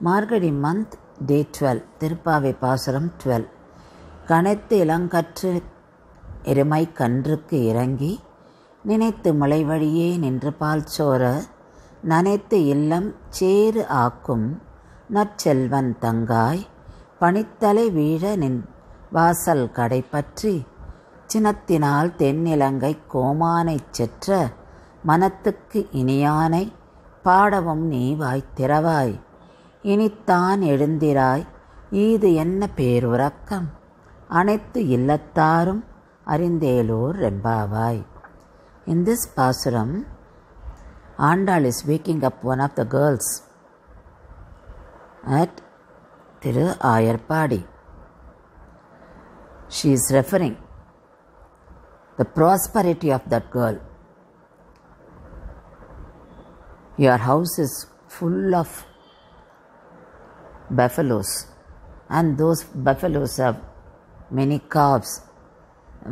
Margadi month, day 12, Tirupavai Paasuram 12. கனைத்து இளங்கற்று எருமை கன்றுக்கு இறங்கி நினைத்து மலை வழியே நின்று பால் சோர நனைத்து இல்லம் சேறு ஆக்கும் நற்செல்வன் தங்காய் பனித்தலை வீழ நின் வாசல் கடை பற்றி சினத்தினால் தென்னிலங்கை கோமானைச் செற்ற மனத்துக்கு இனியானை பாடவும் நீ வாய்த்திறவாய் இனித்தான் எழுந்திராய் ஈது என்ன பேருறக்கம் அனைத்து இல்லத்தாரும் அறிந்தேலோர் ரெம்பாவாய். In this Paasuram, Andal is waking up one of the girls at Thiru Ayarpadi. She is referring the prosperity of that girl. Your house is full of buffaloes, and those buffaloes have many calves.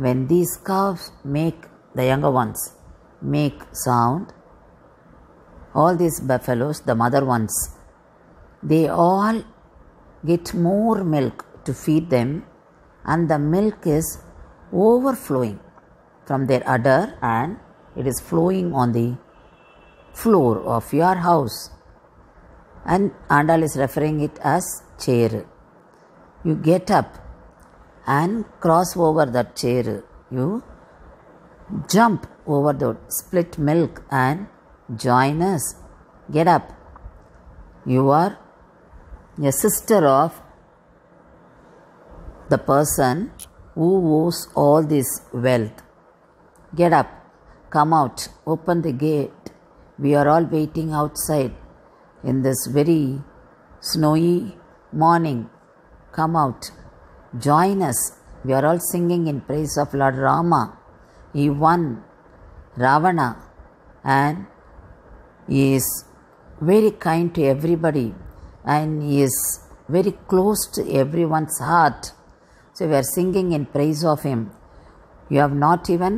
When these calves make, the younger ones make sound, all these buffaloes, the mother ones, they all get more milk to feed them, and the milk is overflowing from their udder and it is flowing on the floor of your house. And Andal is referring it as chair. You get up and cross over that chair. You jump over the split milk and join us. Get up. You are a sister of the person who owes all this wealth. Get up. Come out. Open the gate. We are all waiting outside in this very snowy morning. Come out. Join us. We are all singing in praise of Lord Rama. He won Ravana and he is very kind to everybody and he is very close to everyone's heart. So we are singing in praise of him. You have not even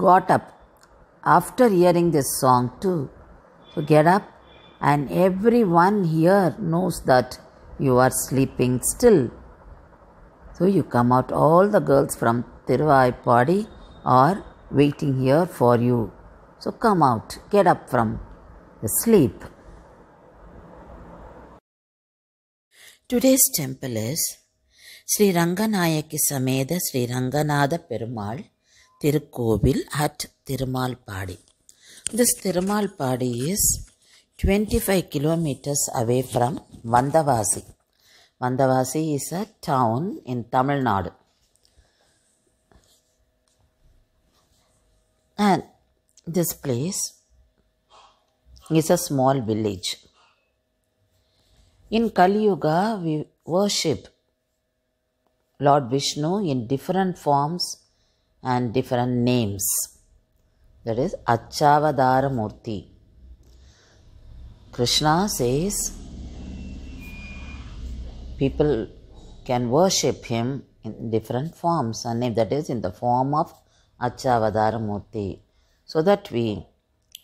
got up after hearing this song too. So get up, and everyone here knows that you are sleeping still. So you come out. All the girls from Tiruvayapadi are waiting here for you. So come out, get up from the sleep. Today's temple is Sri Ranganayaki Sameda Sri Ranganatha Perumal Tirukkovil at Thirumalpadi. This Thirumalpadi is 25 kilometers away from Vandavasi. Vandavasi is a town in Tamil Nadu. And this place is a small village. In Kali Yuga, we worship Lord Vishnu in different forms and different names. That is Achavadara Murti. Krishna says people can worship him in different forms, and that is in the form of Achavadara Murti, so that we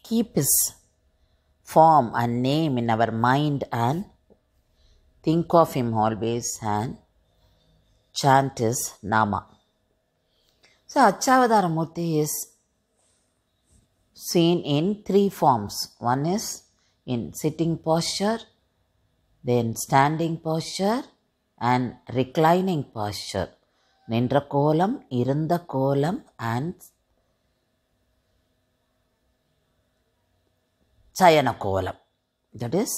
keep his form and name in our mind and think of him always and chant his Nama. So Achavadara Murti is seen in three forms. One is in sitting posture, then standing posture and reclining posture. Nindra kolam, irunda kolam and Sayana kolam. That is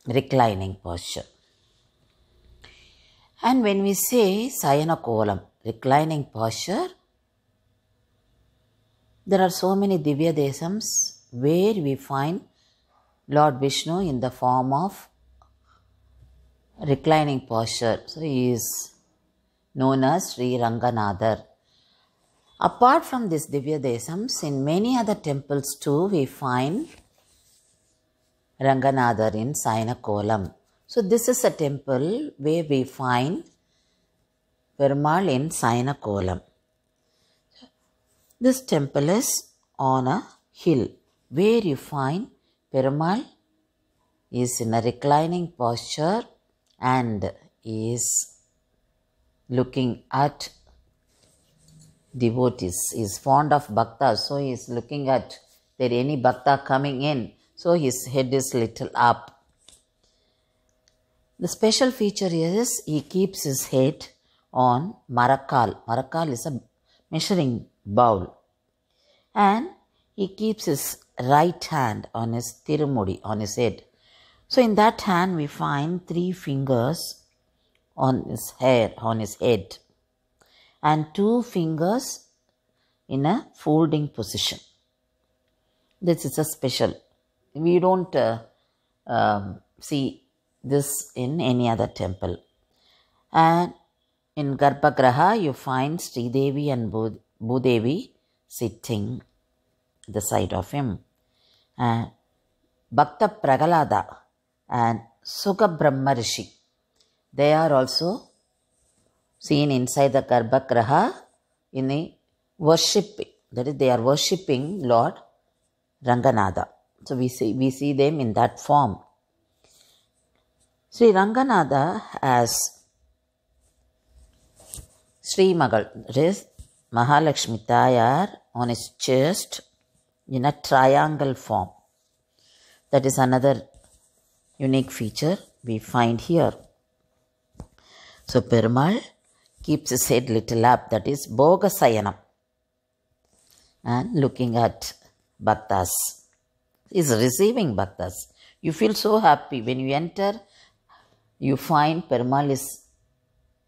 reclining posture. And when we say Sayana kolam, reclining posture, there are so many Divya Desams where we find Lord Vishnu in the form of reclining posture. So he is known as Sri Ranganatha. Apart from this Divya Desams, in many other temples too, we find Ranganatha in Sayana Kolam. So this is a temple where we find Perumal in Sayana Kolam. This temple is on a hill where you find Perumal is in a reclining posture and is looking at devotees. He is fond of bhaktas, so he is looking at there any bhakta coming in, so his head is little up. The special feature is he keeps his head on marakal. Marakal is a measuring bowl. And he keeps his right hand on his tirumudi, on his head. So in that hand we find 3 fingers on his hair, on his head, and 2 fingers in a folding position. This is a special. We don't see this in any other temple. And in Garbhagraha you find Sridevi and Bhudevi sitting at the side of him. And Bhakta Prahalada and Sukha Brahma Rishi, they are also seen inside the Garbhagraha in a worship. That is, they are worshipping Lord Ranganatha. So we see them in that form. Sri Ranganatha has Sri Magal, that is Mahalakshmi Tayar, on his chest in a triangle form. That is another unique feature we find here. So Perumal keeps his head little up, that is Bhoga Sayanam, and looking at bhaktas. He is receiving bhaktas. You feel so happy when you enter. You find Perumal is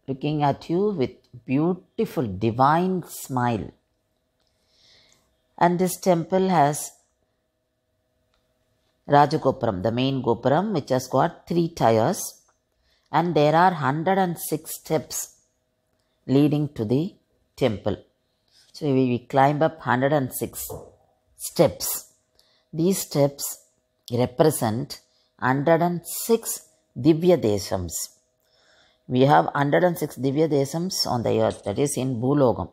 looking at you with beautiful divine smile. And this temple has Rajagopuram, the main Gopuram, which has got 3 tiers, and there are 106 steps leading to the temple. So we climb up 106 steps. These steps represent 106 Divya Deshams. We have 106 Divya Deshams on the earth, that is in Bhulogam.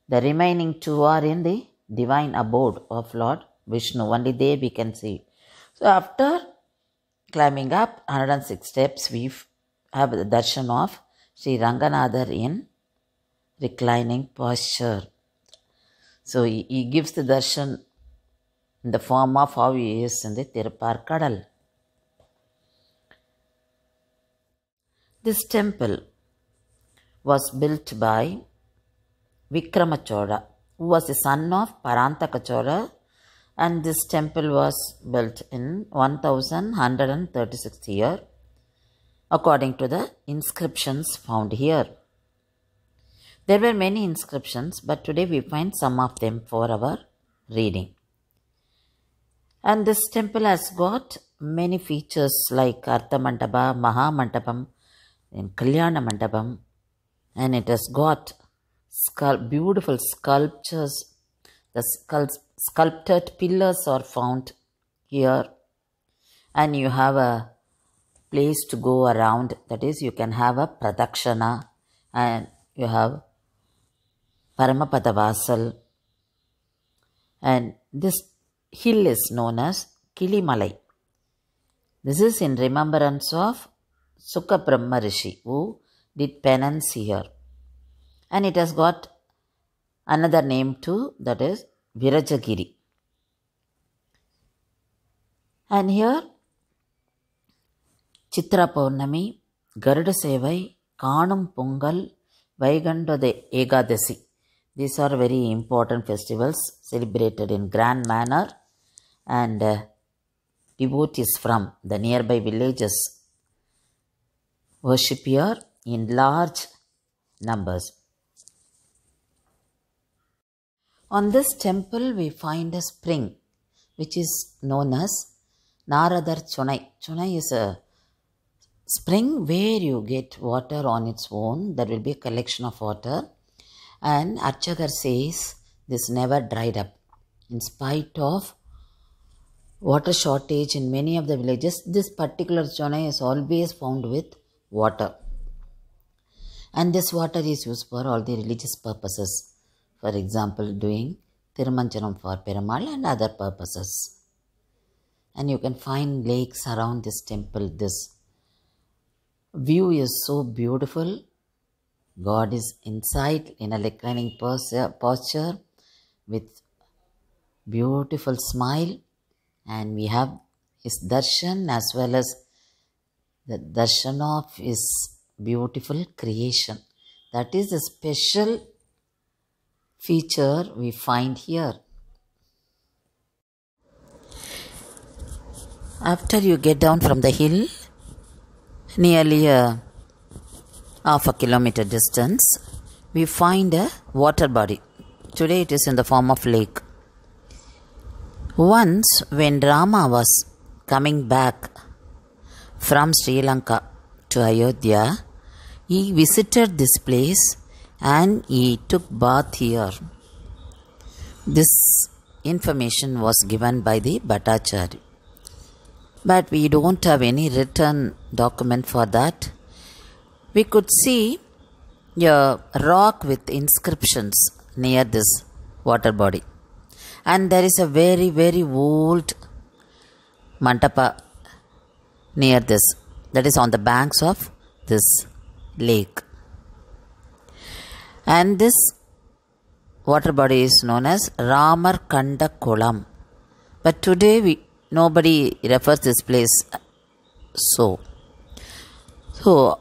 The remaining 2 are in the divine abode of Lord Vishnu. Only there we can see. So after climbing up 106 steps, we have the darshan of Sri Ranganatha in reclining posture. So he gives the darshan in the form of how he is in the Tirupar-Kadal. This temple was built by Vikrama Chola, who was the son of Parantaka Chola, and this temple was built in 1136th year according to the inscriptions found here. There were many inscriptions, but today we find some of them for our reading. And this temple has got many features like Artha Mandapa, Maha Mandapam, and Kalyana Mandapam, and it has got beautiful sculptures. The sculpted pillars are found here, and you have a place to go around, that is you can have a pradakshana, and you have Paramapada Vasal, and this hill is known as Kilimalai. This is in remembrance of Sukha Brahma Rishi, who did penance here, and it has got another name too, that is Virajagiri. And here Chitra Purnami, Garuda Sevai, Kanum Pongal, Vaigandha Ekadasi. These are very important festivals celebrated in grand manner, and devotees from the nearby villages worship here in large numbers. On this temple we find a spring which is known as Naradar Chunai. Chunai is a spring where you get water on its own. There will be a collection of water, and Archakar says this never dried up. In spite of water shortage in many of the villages, this particular Chunai is always found with water. And this water is used for all the religious purposes. For example, doing Tirumanjanam for Perumal and other purposes. and you can find lakes around this temple. This view is so beautiful. God is inside in a reclining posture with beautiful smile, and we have his darshan as well as the darshan of his beautiful creation. That is a special feature we find here. After you get down from the hill, nearly a half a kilometer distance, we find a water body. Today it is in the form of lake. Once when Rama was coming back from Sri Lanka to Ayodhya, he visited this place and he took bath here. This information was given by the Bhattacharya. But we don't have any written document for that. We could see a rock with inscriptions near this water body. And there is a very, very old mandapa near this, that is on the banks of this lake. And this water body is known as Ramarkanda Kolam. But today nobody refers this place so. So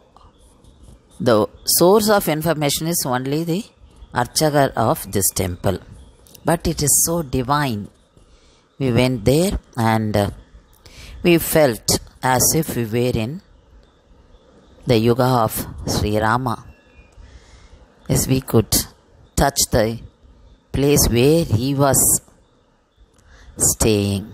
the source of information is only the Archakar of this temple. But it is so divine. We went there and we felt as if we were in the yuga of Sri Rama. As we could touch the place where he was staying.